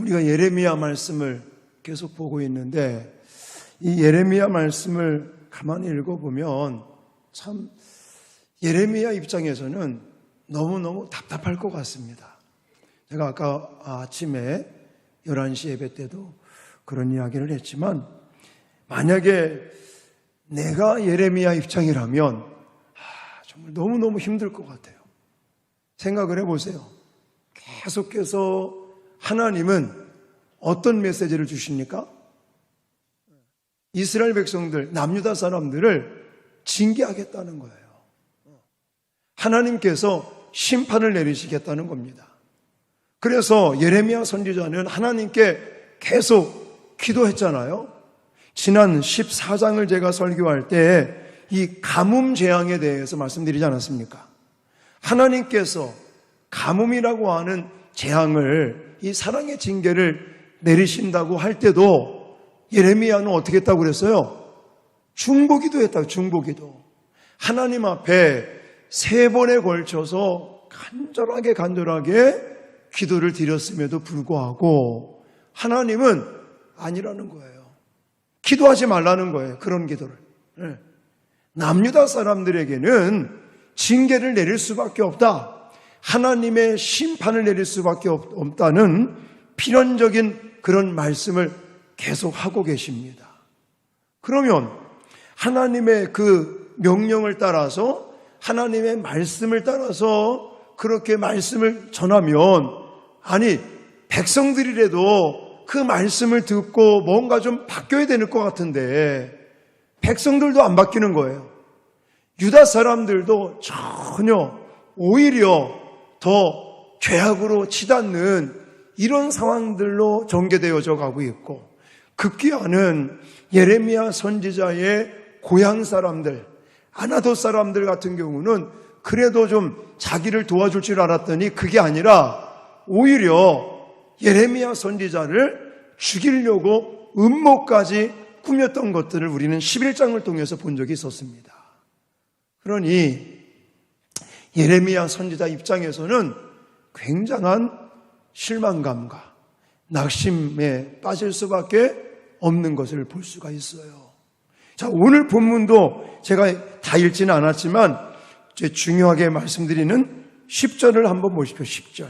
우리가 예레미야 말씀을 계속 보고 있는데 이 예레미야 말씀을 가만히 읽어보면 참 예레미야 입장에서는 너무너무 답답할 것 같습니다. 제가 아까 아침에 11시 예배 때도 그런 이야기를 했지만 만약에 내가 예레미야 입장이라면 정말 너무너무 힘들 것 같아요. 생각을 해보세요. 계속해서 하나님은 어떤 메시지를 주십니까? 이스라엘 백성들, 남유다 사람들을 징계하겠다는 거예요. 하나님께서 심판을 내리시겠다는 겁니다. 그래서 예레미야 선지자는 하나님께 계속 기도했잖아요. 지난 14장을 제가 설교할 때 이 가뭄 재앙에 대해서 말씀드리지 않았습니까? 하나님께서 가뭄이라고 하는 재앙을, 이 사랑의 징계를 내리신다고 할 때도 예레미야는 어떻게 했다고 그랬어요? 중보기도 했다고, 중보기도. 하나님 앞에 3번에 걸쳐서 간절하게 기도를 드렸음에도 불구하고 하나님은 아니라는 거예요. 기도하지 말라는 거예요. 그런 기도를. 남유다 사람들에게는 징계를 내릴 수밖에 없다. 하나님의 심판을 내릴 수밖에 없다는 필연적인 그런 말씀을 계속 하고 계십니다. 그러면 하나님의 그 명령을 따라서, 하나님의 말씀을 따라서 그렇게 말씀을 전하면, 아니 백성들이라도 그 말씀을 듣고 뭔가 좀 바뀌어야 되는 것 같은데 백성들도 안 바뀌는 거예요. 유다 사람들도 전혀 오히려 더 죄악으로 치닫는 이런 상황들로 전개되어져 가고 있고, 급기야는 예레미야 선지자의 고향 사람들, 아나돗 사람들 같은 경우는 그래도 좀 자기를 도와줄 줄 알았더니 그게 아니라 오히려 예레미야 선지자를 죽이려고 음모까지 꾸몄던 것들을 우리는 11장을 통해서 본 적이 있었습니다. 그러니 예레미야 선지자 입장에서는 굉장한 실망감과 낙심에 빠질 수밖에 없는 것을 볼 수가 있어요. 자, 오늘 본문도 제가 다 읽지는 않았지만 중요하게 말씀드리는 10절을 한번 보십시오. 10절.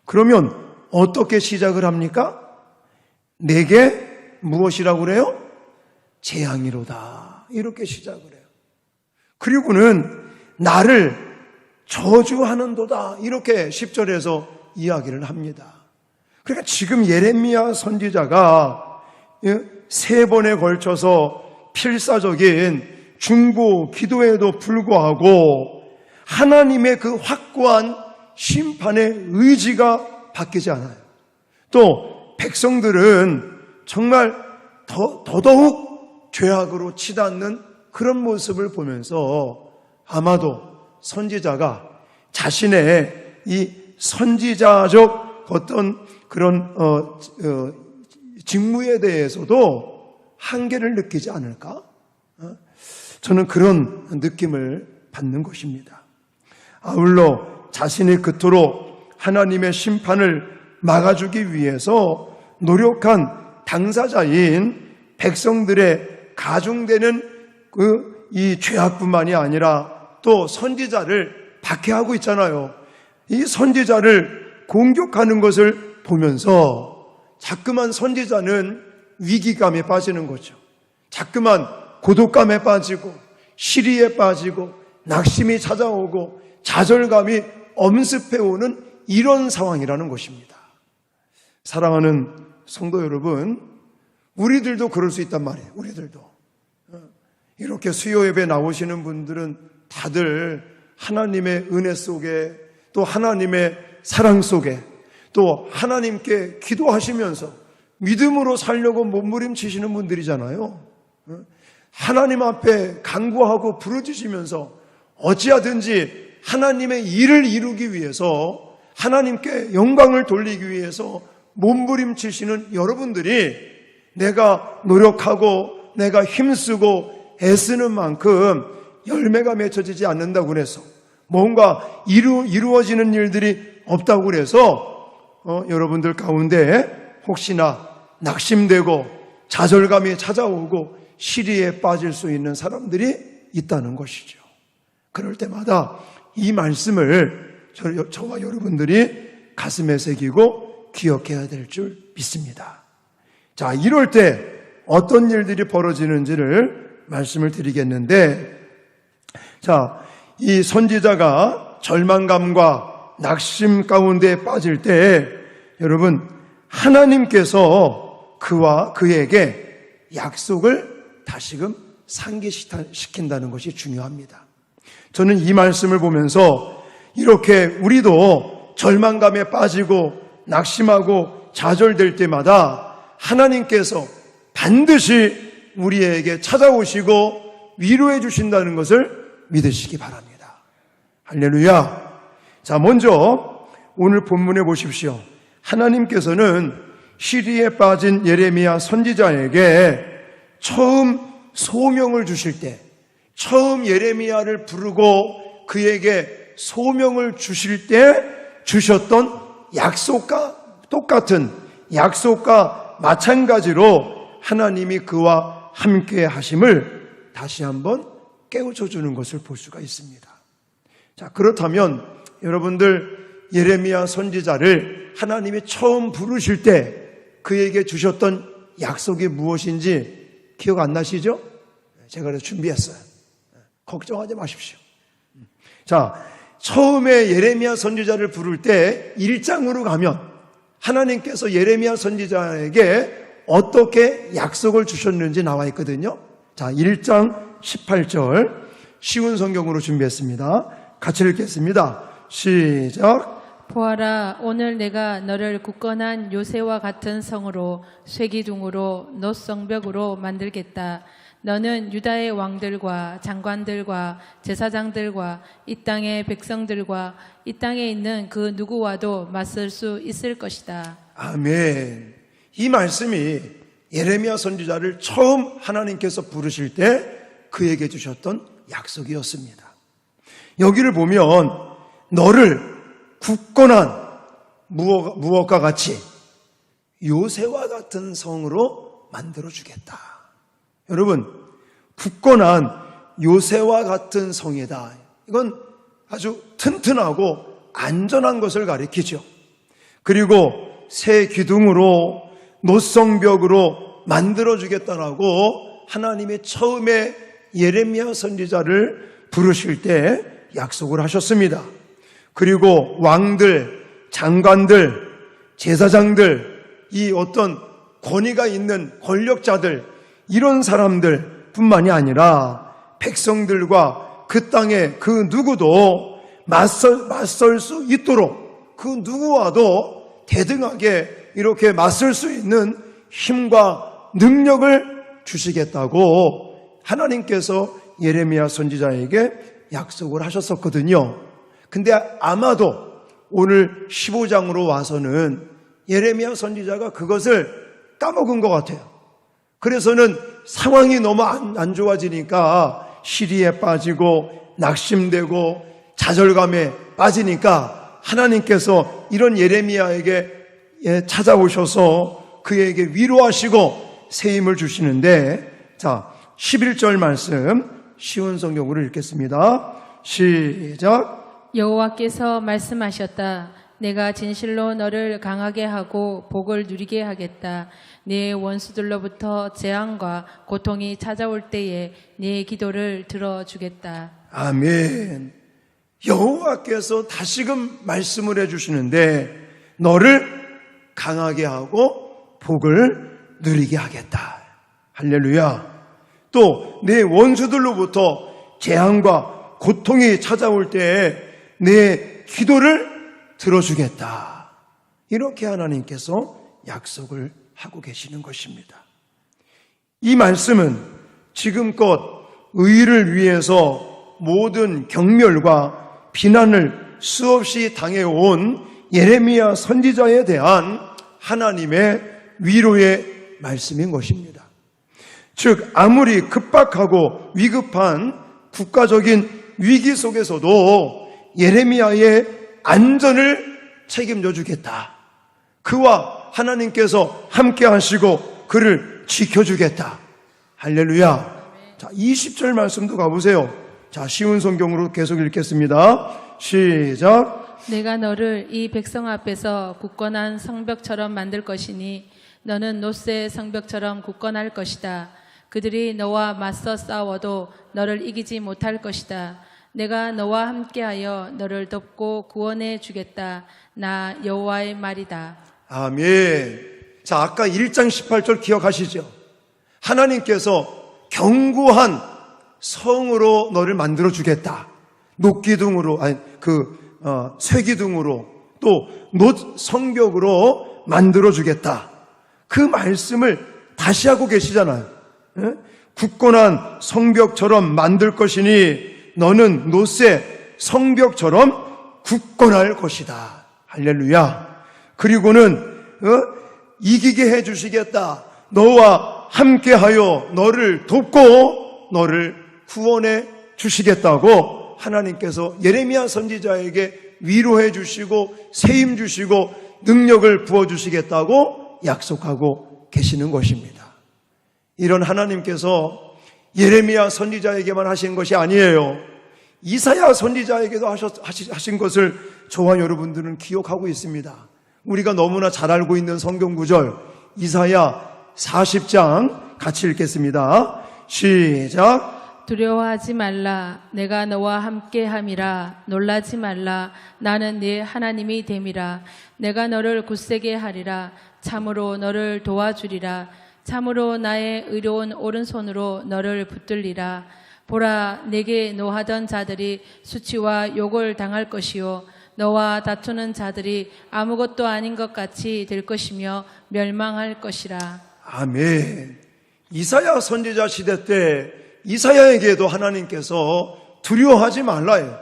그러면 어떻게 시작을 합니까? 내게 무엇이라고 그래요? 재앙이로다. 이렇게 시작을 해요. 그리고는 나를 저주하는도다. 이렇게 10절에서 이야기를 합니다. 그러니까 지금 예레미야 선지자가 3번에 걸쳐서 필사적인 중보 기도에도 불구하고 하나님의 그 확고한 심판의 의지가 바뀌지 않아요. 또 백성들은 정말 더더욱 죄악으로 치닫는 그런 모습을 보면서 아마도 선지자가 자신의 이 선지자적 어떤 그런 직무에 대해서도 한계를 느끼지 않을까? 저는 그런 느낌을 받는 것입니다. 아울러 자신이 그토록 하나님의 심판을 막아주기 위해서 노력한 당사자인 백성들의 가중되는 이 죄악뿐만이 아니라 또 선지자를 박해하고 있잖아요. 이 선지자를 공격하는 것을 보면서 자꾸만 선지자는 위기감에 빠지는 거죠. 자꾸만 고독감에 빠지고 시리에 빠지고 낙심이 찾아오고 좌절감이 엄습해오는 이런 상황이라는 것입니다. 사랑하는 성도 여러분, 우리들도 그럴 수 있단 말이에요. 우리들도. 이렇게 수요 예배 나오시는 분들은 다들 하나님의 은혜 속에, 또 하나님의 사랑 속에, 또 하나님께 기도하시면서 믿음으로 살려고 몸부림치시는 분들이잖아요. 하나님 앞에 간구하고 부르짖으면서 어찌하든지 하나님의 일을 이루기 위해서, 하나님께 영광을 돌리기 위해서 몸부림치시는 여러분들이 내가 노력하고 내가 힘쓰고 애쓰는 만큼 열매가 맺혀지지 않는다고 그래서, 뭔가 이루어지는 일들이 없다고 그래서 여러분들 가운데 혹시나 낙심되고 좌절감이 찾아오고 시리에 빠질 수 있는 사람들이 있다는 것이죠. 그럴 때마다 이 말씀을 저와 여러분들이 가슴에 새기고 기억해야 될 줄 믿습니다. 자, 이럴 때 어떤 일들이 벌어지는지를 말씀을 드리겠는데, 자, 이 선지자가 절망감과 낙심 가운데 빠질 때 여러분, 하나님께서 그에게 약속을 다시금 상기시킨다는 것이 중요합니다. 저는 이 말씀을 보면서 이렇게 우리도 절망감에 빠지고 낙심하고 좌절될 때마다 하나님께서 반드시 우리에게 찾아오시고 위로해 주신다는 것을 믿으시기 바랍니다. 할렐루야. 자, 먼저 오늘 본문에 보십시오. 하나님께서는 시리에 빠진 예레미야 선지자에게 처음 소명을 주실 때, 처음 예레미야를 부르고 그에게 소명을 주실 때 주셨던 약속과 똑같은, 약속과 마찬가지로 하나님이 그와 함께 하심을 다시 한번 깨우쳐 주는 것을 볼 수가 있습니다. 자, 그렇다면 여러분들 예레미야 선지자를 하나님이 처음 부르실 때 그에게 주셨던 약속이 무엇인지 기억 안 나시죠? 제가 그래서 준비했어요. 걱정하지 마십시오. 자, 처음에 예레미야 선지자를 부를 때 1장으로 가면 하나님께서 예레미야 선지자에게 어떻게 약속을 주셨는지 나와 있거든요. 자, 1장 18절 쉬운 성경으로 준비했습니다. 같이 읽겠습니다. 시작. 보아라, 오늘 내가 너를 굳건한 요새와 같은 성으로 쇠기둥으로 놋성벽으로 만들겠다. 너는 유다의 왕들과 장관들과 제사장들과 이 땅의 백성들과 이 땅에 있는 그 누구와도 맞설 수 있을 것이다. 아멘. 이 말씀이 예레미야 선지자를 처음 하나님께서 부르실 때 그에게 주셨던 약속이었습니다. 여기를 보면 너를 굳건한 무엇과 같이 요새와 같은 성으로 만들어주겠다. 여러분, 굳건한 요새와 같은 성이다. 이건 아주 튼튼하고 안전한 것을 가리키죠. 그리고 새 기둥으로 놋성벽으로 만들어주겠다라고 하나님이 처음에 예레미야 선지자를 부르실 때 약속을 하셨습니다. 그리고 왕들, 장관들, 제사장들, 이 어떤 권위가 있는 권력자들, 이런 사람들 뿐만이 아니라 백성들과 그 땅의 그 누구도 맞설 수 있도록 그 누구와도 대등하게 이렇게 맞설 수 있는 힘과 능력을 주시겠다고 하나님께서 예레미야 선지자에게 약속을 하셨었거든요. 근데 아마도 오늘 15장으로 와서는 예레미야 선지자가 그것을 까먹은 것 같아요. 그래서는 상황이 너무 안 좋아지니까 시리에 빠지고 낙심되고 좌절감에 빠지니까 하나님께서 이런 예레미야에게 찾아오셔서 그에게 위로하시고 새 힘을 주시는데, 자, 11절 말씀 쉬운 성경으로 읽겠습니다. 시작. 여호와께서 말씀하셨다. 내가 진실로 너를 강하게 하고 복을 누리게 하겠다. 네 원수들로부터 재앙과 고통이 찾아올 때에 네 기도를 들어주겠다. 아멘. 여호와께서 다시금 말씀을 해주시는데 너를 강하게 하고 복을 누리게 하겠다. 할렐루야. 또 내 원수들로부터 재앙과 고통이 찾아올 때에 내 기도를 들어주겠다. 이렇게 하나님께서 약속을 하고 계시는 것입니다. 이 말씀은 지금껏 의를 위해서 모든 경멸과 비난을 수없이 당해온 예레미야 선지자에 대한 하나님의 위로의 말씀인 것입니다. 즉 아무리 급박하고 위급한 국가적인 위기 속에서도 예레미야의 안전을 책임져 주겠다. 그와 하나님께서 함께 하시고 그를 지켜주겠다. 할렐루야. 자, 20절 말씀도 가보세요. 자, 쉬운 성경으로 계속 읽겠습니다. 시작. 내가 너를 이 백성 앞에서 굳건한 성벽처럼 만들 것이니 너는 롯의 성벽처럼 굳건할 것이다. 그들이 너와 맞서 싸워도 너를 이기지 못할 것이다. 내가 너와 함께하여 너를 돕고 구원해 주겠다. 나 여호와의 말이다. 아멘. 자, 아까 1장 18절 기억하시죠? 하나님께서 견고한 성으로 너를 만들어 주겠다. 녹기둥으로, 쇠기둥으로 또 놋 성벽으로 만들어 주겠다. 그 말씀을 다시 하고 계시잖아요. 예? 굳건한 성벽처럼 만들 것이니 너는 놋의 성벽처럼 굳건할 것이다. 할렐루야. 그리고는 이기게 해주시겠다. 너와 함께하여 너를 돕고 너를 구원해 주시겠다고 하나님께서 예레미야 선지자에게 위로해 주시고 세임 주시고 능력을 부어주시겠다고 약속하고 계시는 것입니다. 이런 하나님께서 예레미야 선지자에게만 하신 것이 아니에요. 이사야 선지자에게도 하신 것을 저와 여러분들은 기억하고 있습니다. 우리가 너무나 잘 알고 있는 성경 구절 이사야 40장 같이 읽겠습니다. 시작. 두려워하지 말라. 내가 너와 함께함이라. 놀라지 말라. 나는 네 하나님이 됨이라. 내가 너를 굳세게 하리라. 참으로 너를 도와주리라. 참으로 나의 의로운 오른손으로 너를 붙들리라. 보라, 내게 노하던 자들이 수치와 욕을 당할 것이요 너와 다투는 자들이 아무것도 아닌 것 같이 될 것이며 멸망할 것이라. 아멘. 이사야 선지자 시대 때 이사야에게도 하나님께서 두려워하지 말라요.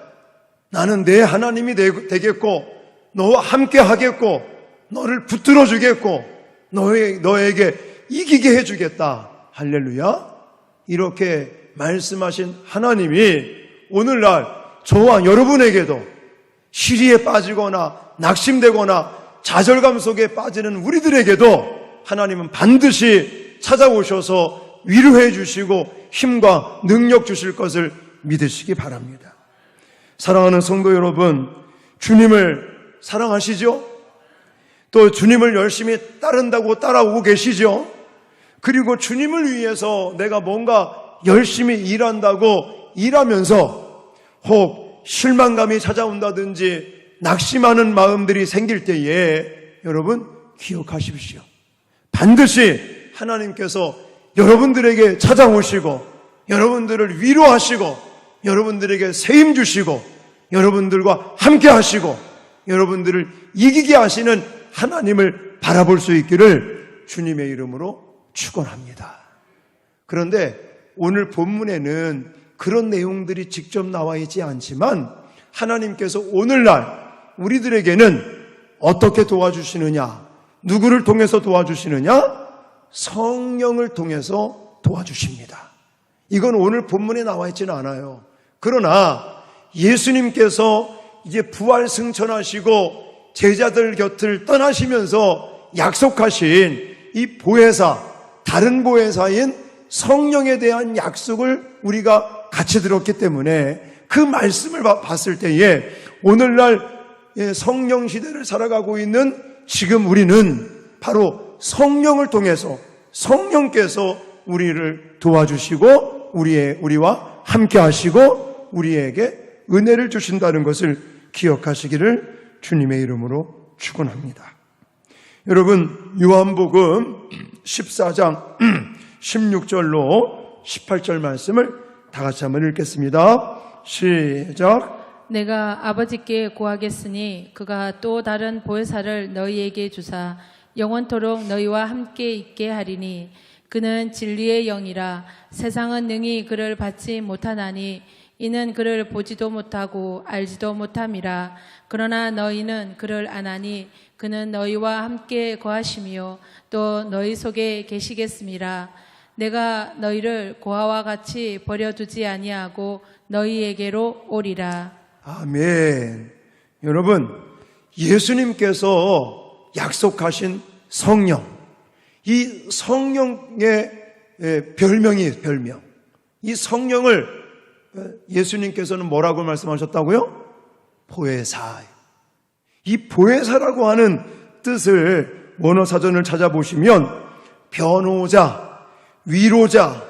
나는 내 하나님이 되겠고 너와 함께 하겠고 너를 붙들어 주겠고 너에게 이기게 해주겠다. 할렐루야. 이렇게 말씀하신 하나님이 오늘날 저와 여러분에게도 시리에 빠지거나 낙심되거나 좌절감 속에 빠지는 우리들에게도 하나님은 반드시 찾아오셔서 위로해 주시고 힘과 능력 주실 것을 믿으시기 바랍니다. 사랑하는 성도 여러분, 주님을 사랑하시죠? 또 주님을 열심히 따른다고 따라오고 계시죠? 그리고 주님을 위해서 내가 뭔가 열심히 일한다고 일하면서 혹 실망감이 찾아온다든지 낙심하는 마음들이 생길 때에 여러분 기억하십시오. 반드시 하나님께서 여러분들에게 찾아오시고 여러분들을 위로하시고 여러분들에게 세임 주시고 여러분들과 함께 하시고 여러분들을 이기게 하시는 하나님을 바라볼 수 있기를 주님의 이름으로 축원합니다. 그런데 오늘 본문에는 그런 내용들이 직접 나와 있지 않지만 하나님께서 오늘날 우리들에게는 어떻게 도와주시느냐, 누구를 통해서 도와주시느냐? 성령을 통해서 도와주십니다. 이건 오늘 본문에 나와 있지는 않아요. 그러나 예수님께서 이제 부활 승천하시고 제자들 곁을 떠나시면서 약속하신 이 보혜사, 다른 보혜사인 성령에 대한 약속을 우리가 같이 들었기 때문에 그 말씀을 봤을 때에 오늘날 성령 시대를 살아가고 있는 지금 우리는 바로 성령을 통해서 성령께서 우리를 도와주시고 우리와 함께 하시고 우리에게 은혜를 주신다는 것을 기억하시기를 주님의 이름으로 축원합니다. 여러분, 요한복음 14장 16절로 18절 말씀을 다 같이 한번 읽겠습니다. 시작. 내가 아버지께 구하겠으니 그가 또 다른 보혜사를 너희에게 주사 영원토록 너희와 함께 있게 하리니 그는 진리의 영이라. 세상은 능히 그를 받지 못하나니 이는 그를 보지도 못하고 알지도 못함이라. 그러나 너희는 그를 아나니 그는 너희와 함께 거하시며 또 너희 속에 계시겠음이라. 내가 너희를 고아와 같이 버려두지 아니하고 너희에게로 오리라. 아멘. 여러분, 예수님께서 약속하신 성령. 이 성령의 별명이 별명. 이 성령을 예수님께서는 뭐라고 말씀하셨다고요? 보혜사. 이 보혜사라고 하는 뜻을 원어사전을 찾아보시면 변호자, 위로자,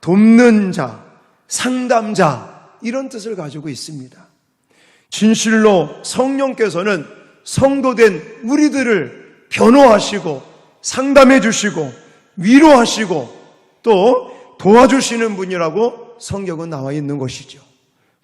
돕는 자, 상담자 이런 뜻을 가지고 있습니다. 진실로 성령께서는 성도된 우리들을 변호하시고 상담해 주시고 위로하시고 또 도와주시는 분이라고 성경은 나와 있는 것이죠.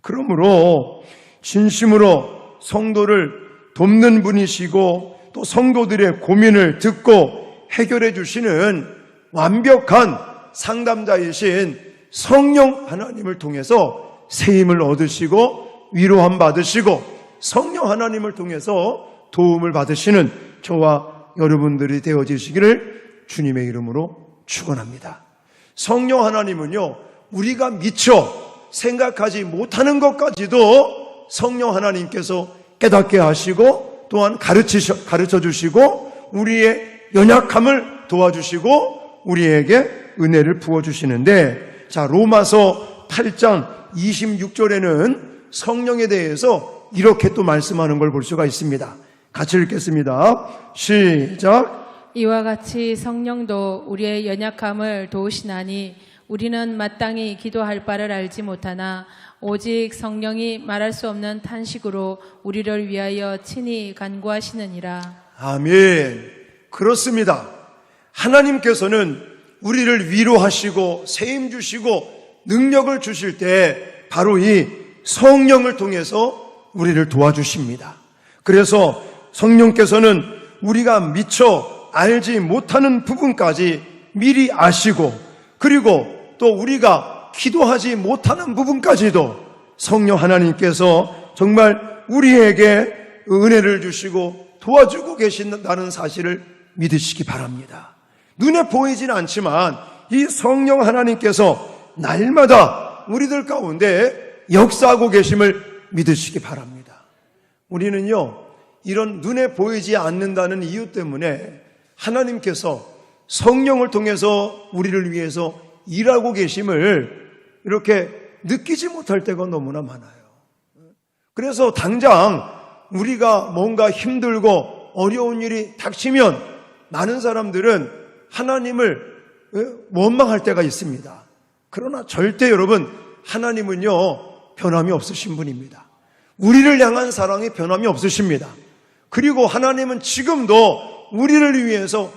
그러므로 진심으로 성도를 돕는 분이시고 또 성도들의 고민을 듣고 해결해 주시는 완벽한 상담자이신 성령 하나님을 통해서 세임을 얻으시고 위로함 받으시고 성령 하나님을 통해서 도움을 받으시는 저와 여러분들이 되어지시기를 주님의 이름으로 축원합니다. 성령 하나님은요, 우리가 미처 생각하지 못하는 것까지도 성령 하나님께서 깨닫게 하시고 또한 가르쳐 주시고 우리의 연약함을 도와주시고 우리에게 은혜를 부어주시는데, 자, 로마서 8장 26절에는 성령에 대해서 이렇게 또 말씀하는 걸 볼 수가 있습니다. 같이 읽겠습니다. 시작. 이와 같이 성령도 우리의 연약함을 도우시나니 우리는 마땅히 기도할 바를 알지 못하나 오직 성령이 말할 수 없는 탄식으로 우리를 위하여 친히 간구하시느니라. 아멘. 그렇습니다. 하나님께서는 우리를 위로하시고 세임 주시고 능력을 주실 때 바로 이 성령을 통해서 우리를 도와주십니다. 그래서 성령께서는 우리가 미처 알지 못하는 부분까지 미리 아시고, 그리고 또 우리가 기도하지 못하는 부분까지도 성령 하나님께서 정말 우리에게 은혜를 주시고 도와주고 계신다는 사실을 믿으시기 바랍니다. 눈에 보이진 않지만 이 성령 하나님께서 날마다 우리들 가운데 역사하고 계심을 믿으시기 바랍니다. 우리는요, 이런 눈에 보이지 않는다는 이유 때문에 하나님께서 성령을 통해서 우리를 위해서 일하고 계심을 이렇게 느끼지 못할 때가 너무나 많아요. 그래서 당장 우리가 뭔가 힘들고 어려운 일이 닥치면 많은 사람들은 하나님을 원망할 때가 있습니다. 그러나 절대 여러분, 하나님은요, 변함이 없으신 분입니다. 우리를 향한 사랑이 변함이 없으십니다. 그리고 하나님은 지금도 우리를 위해서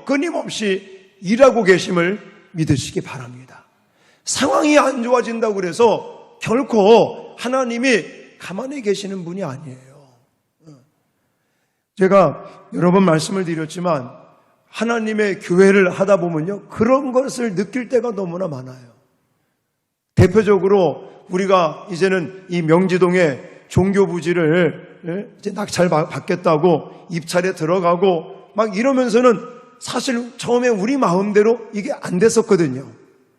끊임없이 일하고 계심을 믿으시기 바랍니다. 상황이 안 좋아진다고 그래서 결코 하나님이 가만히 계시는 분이 아니에요. 제가 여러 번 말씀을 드렸지만 하나님의 교회를 하다 보면요, 그런 것을 느낄 때가 너무나 많아요. 대표적으로 우리가 이제는 이 명지동에 종교부지를 이제 낙찰 받겠다고 입찰에 들어가고 막 이러면서는 사실 처음에 우리 마음대로 이게 안 됐었거든요.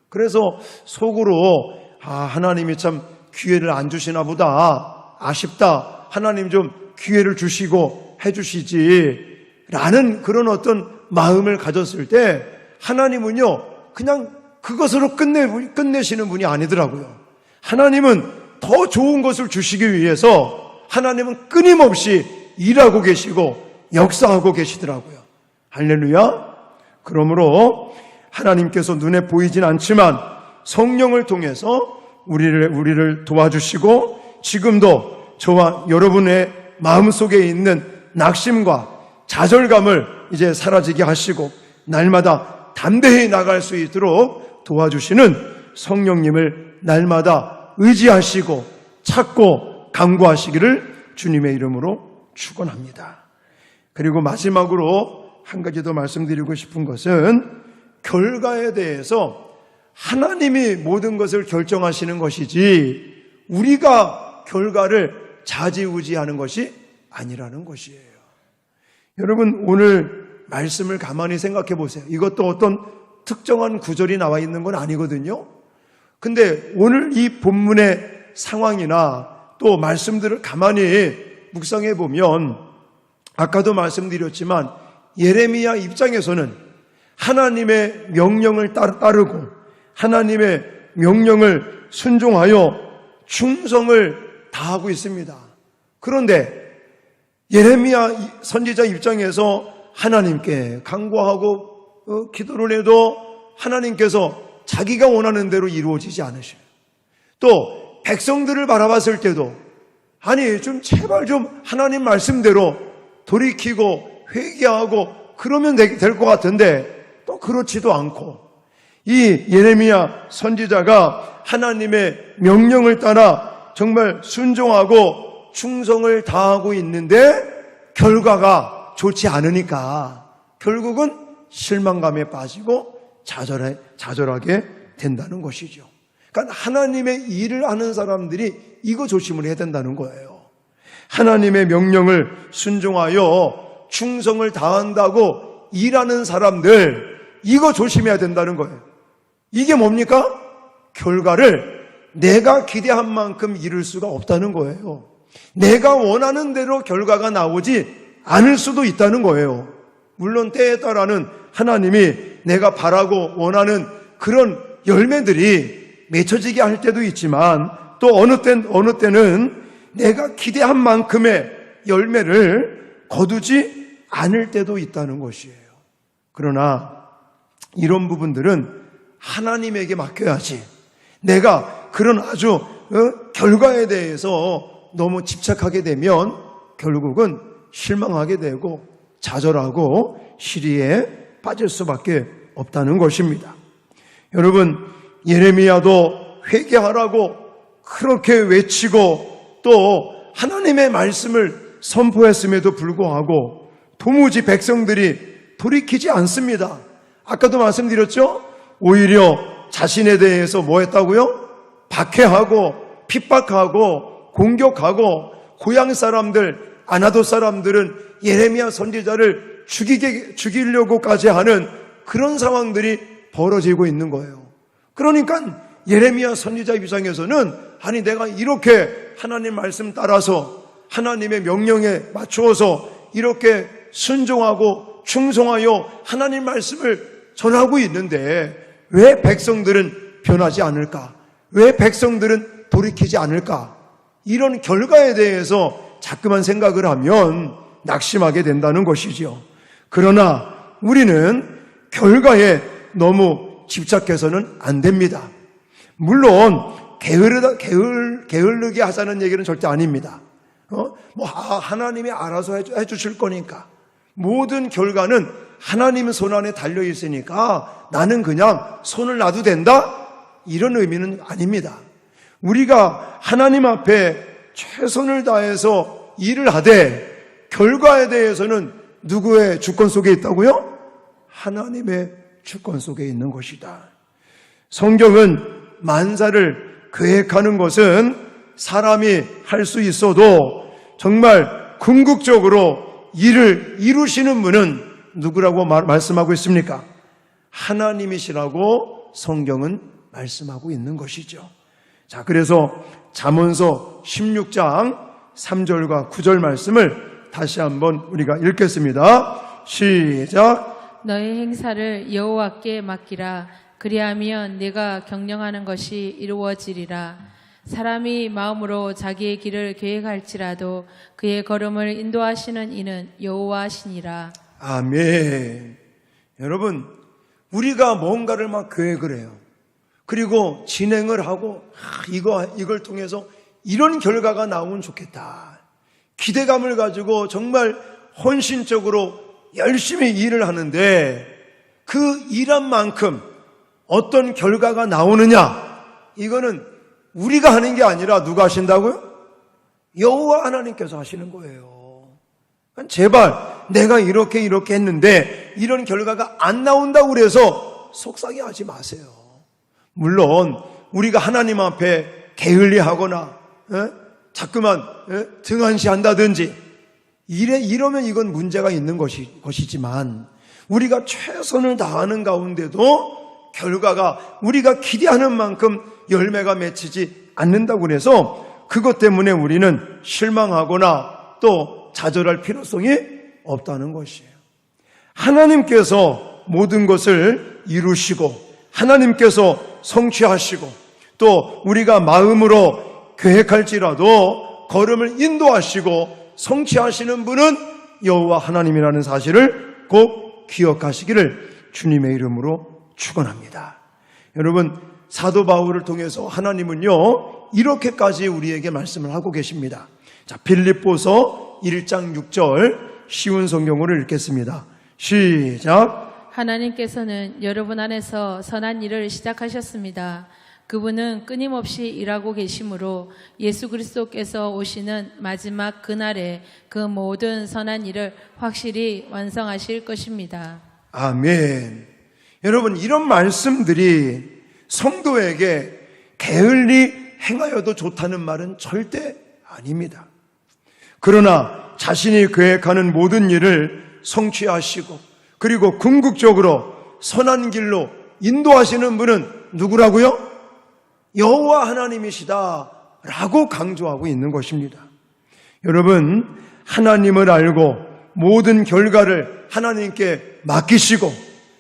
그래서 속으로 하나님이 참 기회를 안 주시나 보다, 아쉽다, 하나님 좀 기회를 주시고 해주시지 라는 그런 어떤 마음을 가졌을 때 하나님은요, 그냥 그것으로 끝내시는 분이 아니더라고요. 하나님은 더 좋은 것을 주시기 위해서 하나님은 끊임없이 일하고 계시고 역사하고 계시더라고요. 할렐루야. 그러므로 하나님께서 눈에 보이진 않지만 성령을 통해서 우리를 도와주시고 지금도 저와 여러분의 마음속에 있는 낙심과 좌절감을 이제 사라지게 하시고 날마다 담대히 나갈 수 있도록 도와주시는 성령님을 날마다 의지하시고 찾고 간구하시기를 주님의 이름으로 축원합니다. 그리고 마지막으로 한 가지 더 말씀드리고 싶은 것은 결과에 대해서 하나님이 모든 것을 결정하시는 것이지 우리가 결과를 좌지우지하는 것이 아니라는 것이에요. 여러분, 오늘 말씀을 가만히 생각해 보세요. 이것도 어떤 특정한 구절이 나와 있는 건 아니거든요. 근데 오늘 이 본문의 상황이나 또 말씀들을 가만히 묵상해 보면 아까도 말씀드렸지만 예레미야 입장에서는 하나님의 명령을 따르고 하나님의 명령을 순종하여 충성을 다하고 있습니다. 그런데 예레미야 선지자 입장에서 하나님께 간구하고 기도를 해도 하나님께서 자기가 원하는 대로 이루어지지 않으셔요. 또 백성들을 바라봤을 때도 아니 좀 제발 좀 하나님 말씀대로 돌이키고 회개하고 그러면 될 것 같은데 또 그렇지도 않고 이 예레미야 선지자가 하나님의 명령을 따라 정말 순종하고 충성을 다하고 있는데 결과가 좋지 않으니까 결국은 실망감에 빠지고 좌절하게 된다는 것이죠. 그러니까 하나님의 일을 하는 사람들이 이거 조심을 해야 된다는 거예요. 하나님의 명령을 순종하여 충성을 다한다고 일하는 사람들 이거 조심해야 된다는 거예요. 이게 뭡니까? 결과를 내가 기대한 만큼 이룰 수가 없다는 거예요. 내가 원하는 대로 결과가 나오지 않을 수도 있다는 거예요. 물론 때에 따라는 하나님이 내가 바라고 원하는 그런 열매들이 맺혀지게 할 때도 있지만 또 어느 때는 내가 기대한 만큼의 열매를 거두지 않을 때도 있다는 것이에요. 그러나 이런 부분들은 하나님에게 맡겨야지 내가 그런 아주 결과에 대해서 너무 집착하게 되면 결국은 실망하게 되고 좌절하고 시리에 빠질 수밖에 없다는 것입니다. 여러분 예레미야도 회개하라고 그렇게 외치고 또 하나님의 말씀을 선포했음에도 불구하고 도무지 백성들이 돌이키지 않습니다. 아까도 말씀드렸죠? 오히려 자신에 대해서 뭐 했다고요? 박해하고 핍박하고 공격하고 고향 사람들, 아나도 사람들은 예레미야 선지자를 죽이려고까지 하는 그런 상황들이 벌어지고 있는 거예요. 그러니까 예레미야 선지자 입장에서는 아니 내가 이렇게 하나님 말씀 따라서 하나님의 명령에 맞추어서 이렇게 순종하고 충성하여 하나님 말씀을 전하고 있는데 왜 백성들은 변하지 않을까? 왜 백성들은 돌이키지 않을까? 이런 결과에 대해서 자꾸만 생각을 하면 낙심하게 된다는 것이죠. 그러나 우리는 결과에 너무 집착해서는 안 됩니다. 물론 게을르게 하자는 얘기는 절대 아닙니다. 하나님이 알아서 해주실 거니까 모든 결과는 하나님 손 안에 달려 있으니까 나는 그냥 손을 놔도 된다? 이런 의미는 아닙니다. 우리가 하나님 앞에 최선을 다해서 일을 하되 결과에 대해서는 누구의 주권 속에 있다고요? 하나님의 주권 속에 있는 것이다. 성경은 만사를 계획하는 것은 사람이 할 수 있어도 정말 궁극적으로 일을 이루시는 분은 누구라고 말씀하고 있습니까? 하나님이시라고 성경은 말씀하고 있는 것이죠. 자, 그래서 잠언서 16장 3절과 9절 말씀을 다시 한번 우리가 읽겠습니다. 시작. 너의 행사를 여호와께 맡기라. 그리하면 네가 경영하는 것이 이루어지리라. 사람이 마음으로 자기의 길을 계획할지라도 그의 걸음을 인도하시는 이는 여호와시니라. 아멘. 여러분, 우리가 뭔가를 막 계획을 해요. 그리고 진행을 하고 이걸 통해서 이런 결과가 나오면 좋겠다. 기대감을 가지고 정말 헌신적으로 열심히 일을 하는데 그 일한 만큼 어떤 결과가 나오느냐? 이거는 우리가 하는 게 아니라 누가 하신다고요? 여호와 하나님께서 하시는 거예요. 제발 내가 이렇게 했는데 이런 결과가 안 나온다고 그래서 속상해하지 마세요. 물론 우리가 하나님 앞에 게을리하거나 자꾸만 등한시한다든지 이러면 이건 문제가 있는 것이지만 우리가 최선을 다하는 가운데도 결과가 우리가 기대하는 만큼 열매가 맺히지 않는다고 해서 그것 때문에 우리는 실망하거나 또 좌절할 필요성이 없다는 것이에요. 하나님께서 모든 것을 이루시고 하나님께서 성취하시고 또 우리가 마음으로 계획할지라도 걸음을 인도하시고 성취하시는 분은 여호와 하나님이라는 사실을 꼭 기억하시기를 주님의 이름으로 축원합니다. 여러분, 사도 바울을 통해서 하나님은요 이렇게까지 우리에게 말씀을 하고 계십니다. 자, 빌립보서 1장 6절 쉬운 성경으로 읽겠습니다. 시작. 하나님께서는 여러분 안에서 선한 일을 시작하셨습니다. 그분은 끊임없이 일하고 계시므로 예수 그리스도께서 오시는 마지막 그날에 그 모든 선한 일을 확실히 완성하실 것입니다. 아멘. 여러분, 이런 말씀들이 성도에게 게을리 행하여도 좋다는 말은 절대 아닙니다. 그러나 자신이 계획하는 모든 일을 성취하시고 그리고 궁극적으로 선한 길로 인도하시는 분은 누구라고요? 여호와 하나님이시다라고 강조하고 있는 것입니다. 여러분, 하나님을 알고 모든 결과를 하나님께 맡기시고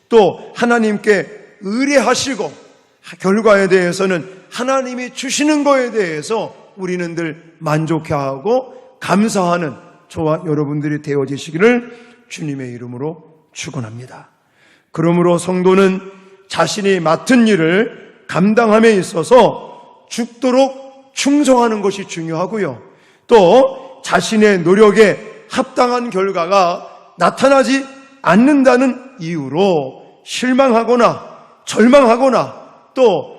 또 하나님께 의뢰하시고 결과에 대해서는 하나님이 주시는 것에 대해서 우리는 늘 만족해하고 감사하는 저와 여러분들이 되어지시기를 주님의 이름으로 축원합니다. 그러므로 성도는 자신이 맡은 일을 감당함에 있어서 죽도록 충성하는 것이 중요하고요. 또 자신의 노력에 합당한 결과가 나타나지 않는다는 이유로 실망하거나 절망하거나 또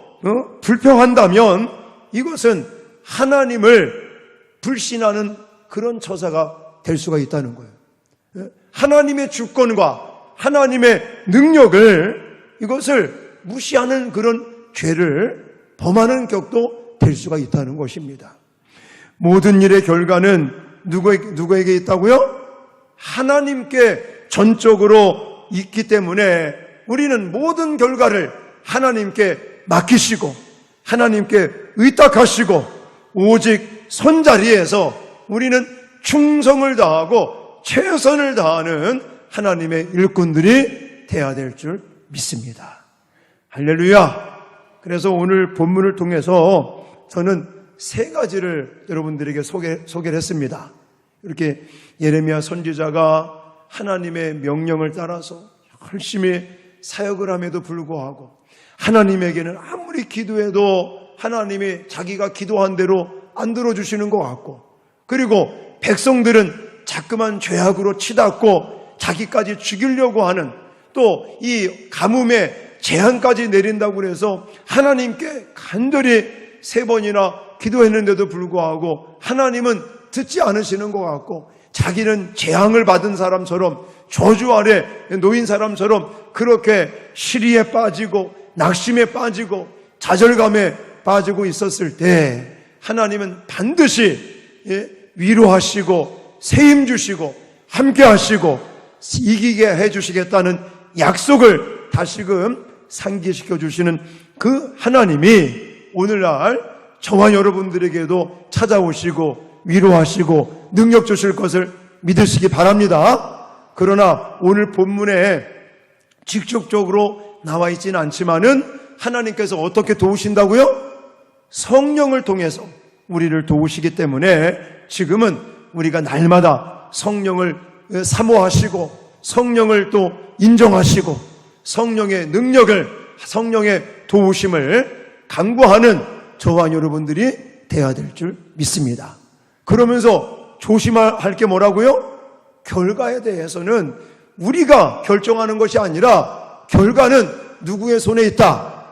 불평한다면 이것은 하나님을 불신하는 그런 처사가 될 수가 있다는 거예요. 하나님의 주권과 하나님의 능력을 이것을 무시하는 그런 죄를 범하는 격도 될 수가 있다는 것입니다. 모든 일의 결과는 누구에게 있다고요? 하나님께 전적으로 있기 때문에 우리는 모든 결과를 하나님께 맡기시고 하나님께 의탁하시고 오직 선자리에서 우리는 충성을 다하고 최선을 다하는 하나님의 일꾼들이 되어야 될 줄 믿습니다. 할렐루야. 그래서 오늘 본문을 통해서 저는 세 가지를 여러분들에게 소개를 했습니다. 이렇게 예레미야 선지자가 하나님의 명령을 따라서 열심히 사역을 함에도 불구하고 하나님에게는 아무리 기도해도 하나님이 자기가 기도한 대로 안 들어주시는 것 같고, 그리고 백성들은 자꾸만 죄악으로 치닫고 자기까지 죽이려고 하는, 또 이 가뭄에 재앙까지 내린다고 해서 하나님께 간절히 3번이나 기도했는데도 불구하고 하나님은 듣지 않으시는 것 같고, 자기는 재앙을 받은 사람처럼 저주 아래 놓인 사람처럼 그렇게 시리에 빠지고 낙심에 빠지고 좌절감에 빠지고 있었을 때 하나님은 반드시 위로하시고 세임 주시고 함께 하시고 이기게 해주시겠다는 약속을 다시금 상기시켜 주시는 그 하나님이 오늘날 저와 여러분들에게도 찾아오시고 위로하시고 능력 주실 것을 믿으시기 바랍니다. 그러나 오늘 본문에 직접적으로 나와 있지는 않지만은 하나님께서 어떻게 도우신다고요? 성령을 통해서 우리를 도우시기 때문에 지금은 우리가 날마다 성령을 사모하시고 성령을 또 인정하시고 성령의 능력을, 성령의 도우심을 간구하는 저와 여러분들이 되어야 될 줄 믿습니다. 그러면서 조심할 게 뭐라고요? 결과에 대해서는 우리가 결정하는 것이 아니라 결과는 누구의 손에 있다?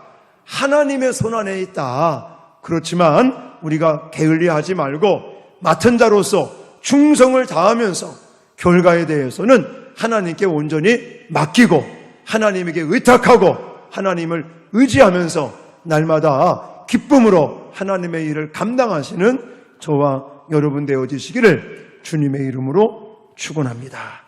하나님의 손 안에 있다. 그렇지만 우리가 게을리하지 말고 맡은 자로서 충성을 다하면서 결과에 대해서는 하나님께 온전히 맡기고 하나님에게 의탁하고 하나님을 의지하면서 날마다 기쁨으로 하나님의 일을 감당하시는 저와 여러분 되어지시기를 주님의 이름으로 축원합니다.